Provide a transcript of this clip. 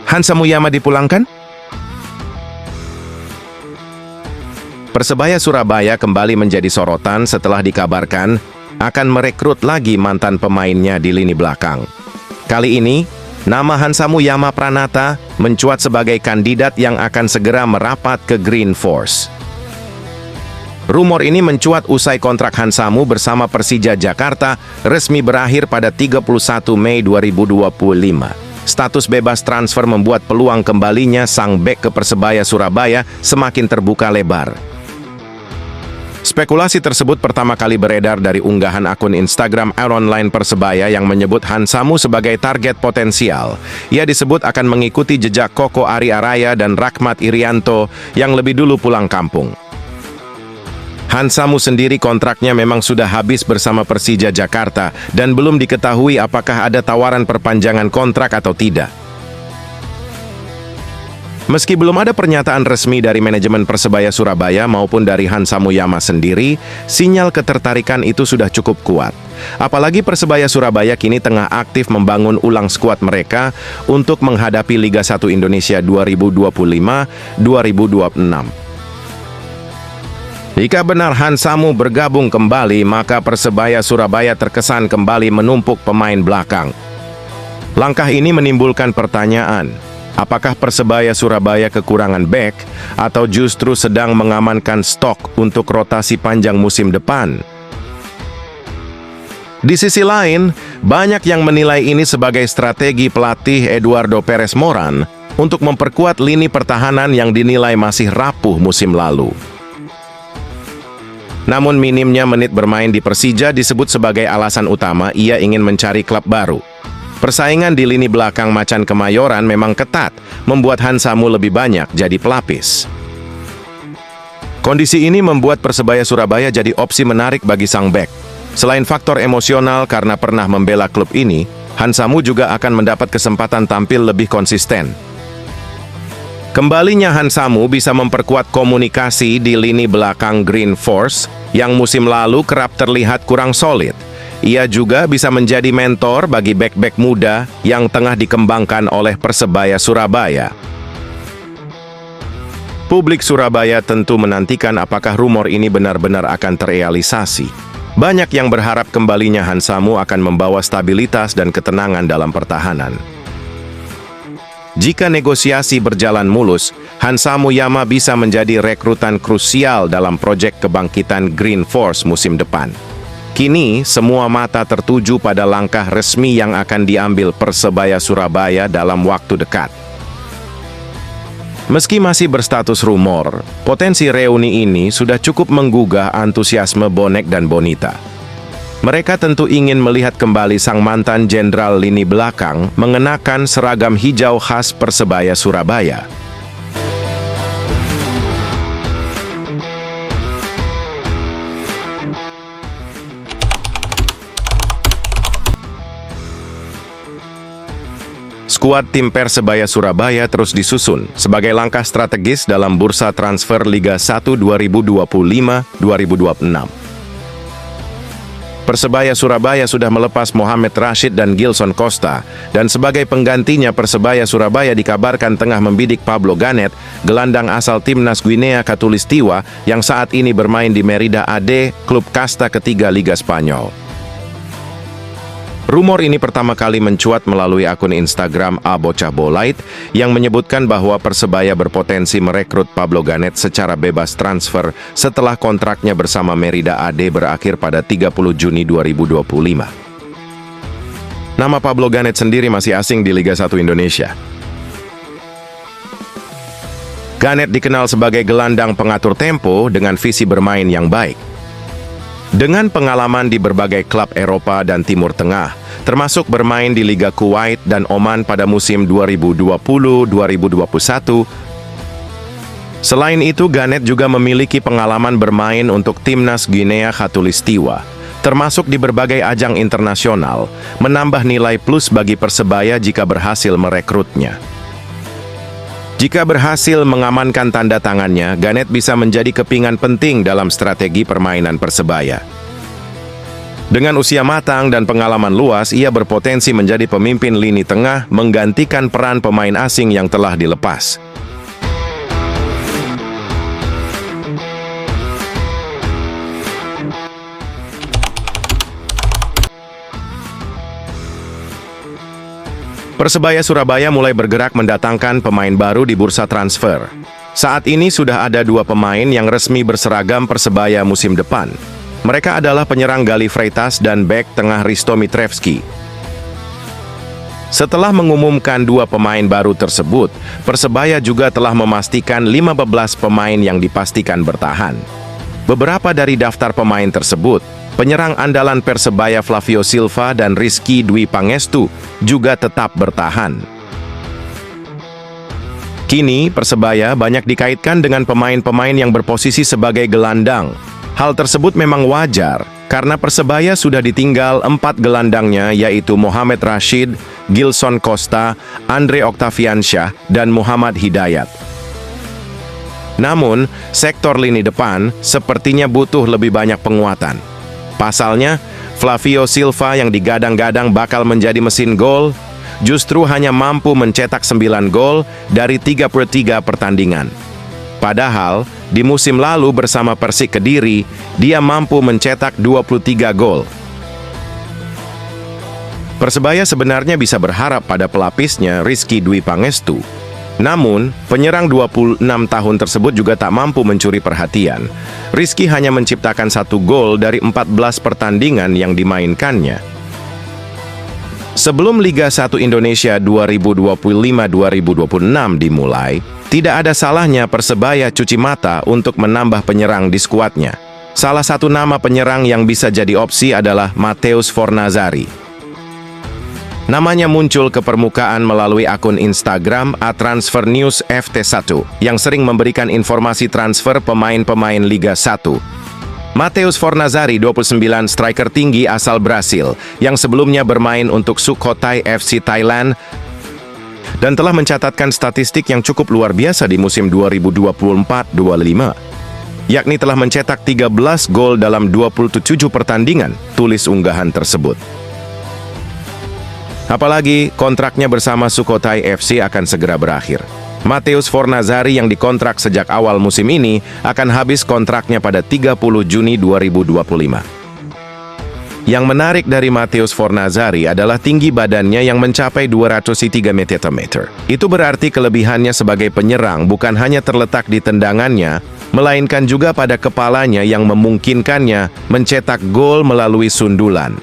Hansa Muyama dipulangkan? Persebaya Surabaya kembali menjadi sorotan setelah dikabarkan akan merekrut lagi mantan pemainnya di lini belakang. Kali ini, nama Hansa Muyama Pranata mencuat sebagai kandidat yang akan segera merapat ke Green Force. Rumor ini mencuat usai kontrak Hansamu bersama Persija Jakarta resmi berakhir pada 31 Mei 2025. Status bebas transfer membuat peluang kembalinya sang bek ke Persebaya Surabaya semakin terbuka lebar. Spekulasi tersebut pertama kali beredar dari unggahan akun Instagram Online Persebaya yang menyebut Hansamu sebagai target potensial. Ia disebut akan mengikuti jejak Koko Ari Araya dan Rahmat Irianto yang lebih dulu pulang kampung. Hansamu sendiri kontraknya memang sudah habis bersama Persija Jakarta dan belum diketahui apakah ada tawaran perpanjangan kontrak atau tidak. Meski belum ada pernyataan resmi dari manajemen Persebaya Surabaya maupun dari Hansa Muyama sendiri, sinyal ketertarikan itu sudah cukup kuat. Apalagi Persebaya Surabaya kini tengah aktif membangun ulang skuad mereka untuk menghadapi Liga 1 Indonesia 2025-2026. Jika benar Hansamu bergabung kembali, maka Persebaya Surabaya terkesan kembali menumpuk pemain belakang. Langkah ini menimbulkan pertanyaan, apakah Persebaya Surabaya kekurangan bek atau justru sedang mengamankan stok untuk rotasi panjang musim depan? Di sisi lain, banyak yang menilai ini sebagai strategi pelatih Eduardo Perez Moran untuk memperkuat lini pertahanan yang dinilai masih rapuh musim lalu. Namun minimnya menit bermain di Persija disebut sebagai alasan utama ia ingin mencari klub baru. Persaingan di lini belakang Macan Kemayoran memang ketat, membuat Hansamu lebih banyak jadi pelapis. Kondisi ini membuat Persebaya Surabaya jadi opsi menarik bagi sang bek. Selain faktor emosional karena pernah membela klub ini, Hansamu juga akan mendapat kesempatan tampil lebih konsisten. Kembalinya Hansamu bisa memperkuat komunikasi di lini belakang Green Force yang musim lalu kerap terlihat kurang solid. Ia juga bisa menjadi mentor bagi bek-bek muda yang tengah dikembangkan oleh Persebaya Surabaya. Publik Surabaya tentu menantikan apakah rumor ini benar-benar akan terrealisasi. Banyak yang berharap kembalinya Hansamu akan membawa stabilitas dan ketenangan dalam pertahanan. Jika negosiasi berjalan mulus, Hansa Muyama bisa menjadi rekrutan krusial dalam proyek kebangkitan Green Force musim depan. Kini, semua mata tertuju pada langkah resmi yang akan diambil Persebaya Surabaya dalam waktu dekat. Meski masih berstatus rumor, potensi reuni ini sudah cukup menggugah antusiasme bonek dan bonita. Mereka tentu ingin melihat kembali sang mantan jenderal lini belakang mengenakan seragam hijau khas Persebaya Surabaya. Skuad tim Persebaya Surabaya terus disusun sebagai langkah strategis dalam bursa transfer Liga 1 2025-2026. Persebaya Surabaya sudah melepas Mohamed Rashid dan Gilson Costa, dan sebagai penggantinya Persebaya Surabaya dikabarkan tengah membidik Pablo Ganet, gelandang asal timnas Guinea Khatulistiwa yang saat ini bermain di Merida AD, klub kasta ketiga Liga Spanyol. Rumor ini pertama kali mencuat melalui akun Instagram Bocah Bolait yang menyebutkan bahwa Persebaya berpotensi merekrut Pablo Ganet secara bebas transfer setelah kontraknya bersama Merida AD berakhir pada 30 Juni 2025. Nama Pablo Ganet sendiri masih asing di Liga 1 Indonesia. Ganet dikenal sebagai gelandang pengatur tempo dengan visi bermain yang baik. Dengan pengalaman di berbagai klub Eropa dan Timur Tengah, termasuk bermain di Liga Kuwait dan Oman pada musim 2020-2021. Selain itu, Ganet juga memiliki pengalaman bermain untuk timnas Guinea Khatulistiwa, termasuk di berbagai ajang internasional, menambah nilai plus bagi Persebaya jika berhasil merekrutnya. Jika berhasil mengamankan tanda tangannya, Ganet bisa menjadi kepingan penting dalam strategi permainan Persebaya. Dengan usia matang dan pengalaman luas, ia berpotensi menjadi pemimpin lini tengah menggantikan peran pemain asing yang telah dilepas. Persebaya Surabaya mulai bergerak mendatangkan pemain baru di bursa transfer. Saat ini sudah ada 2 pemain yang resmi berseragam Persebaya musim depan. Mereka adalah penyerang Gali Freitas dan bek tengah Risto Mitrevski. Setelah mengumumkan 2 pemain baru tersebut, Persebaya juga telah memastikan 15 pemain yang dipastikan bertahan. Beberapa dari daftar pemain tersebut, penyerang andalan Persebaya Flavio Silva dan Rizky Dwi Pangestu juga tetap bertahan. Kini, Persebaya banyak dikaitkan dengan pemain-pemain yang berposisi sebagai gelandang. Hal tersebut memang wajar, karena Persebaya sudah ditinggal 4 gelandangnya, yaitu Mohamed Rashid, Gilson Costa, Andre Octaviansyah, dan Muhammad Hidayat. Namun, sektor lini depan sepertinya butuh lebih banyak penguatan. Pasalnya, Flavio Silva yang digadang-gadang bakal menjadi mesin gol, justru hanya mampu mencetak 9 gol dari 33 pertandingan. Padahal, di musim lalu bersama Persik Kediri, dia mampu mencetak 23 gol. Persebaya sebenarnya bisa berharap pada pelapisnya Rizky Dwi Pangestu. Namun, penyerang 26 tahun tersebut juga tak mampu mencuri perhatian. Rizky hanya menciptakan 1 gol dari 14 pertandingan yang dimainkannya. Sebelum Liga 1 Indonesia 2025-2026 dimulai, tidak ada salahnya Persebaya cuci mata untuk menambah penyerang di skuadnya. Salah satu nama penyerang yang bisa jadi opsi adalah Matheus Fornazari. Namanya muncul ke permukaan melalui akun Instagram @transfernewsft1 yang sering memberikan informasi transfer pemain-pemain Liga 1. Matheus Fornazari, 29, striker tinggi asal Brasil, yang sebelumnya bermain untuk Sukhothai FC Thailand dan telah mencatatkan statistik yang cukup luar biasa di musim 2024-25. Yakni telah mencetak 13 gol dalam 27 pertandingan, tulis unggahan tersebut. Apalagi kontraknya bersama Sukhothai FC akan segera berakhir. Matheus Fornazari yang dikontrak sejak awal musim ini akan habis kontraknya pada 30 Juni 2025. Yang menarik dari Matheus Fornazari adalah tinggi badannya yang mencapai 203 cm. Itu berarti kelebihannya sebagai penyerang bukan hanya terletak di tendangannya, melainkan juga pada kepalanya yang memungkinkannya mencetak gol melalui sundulan.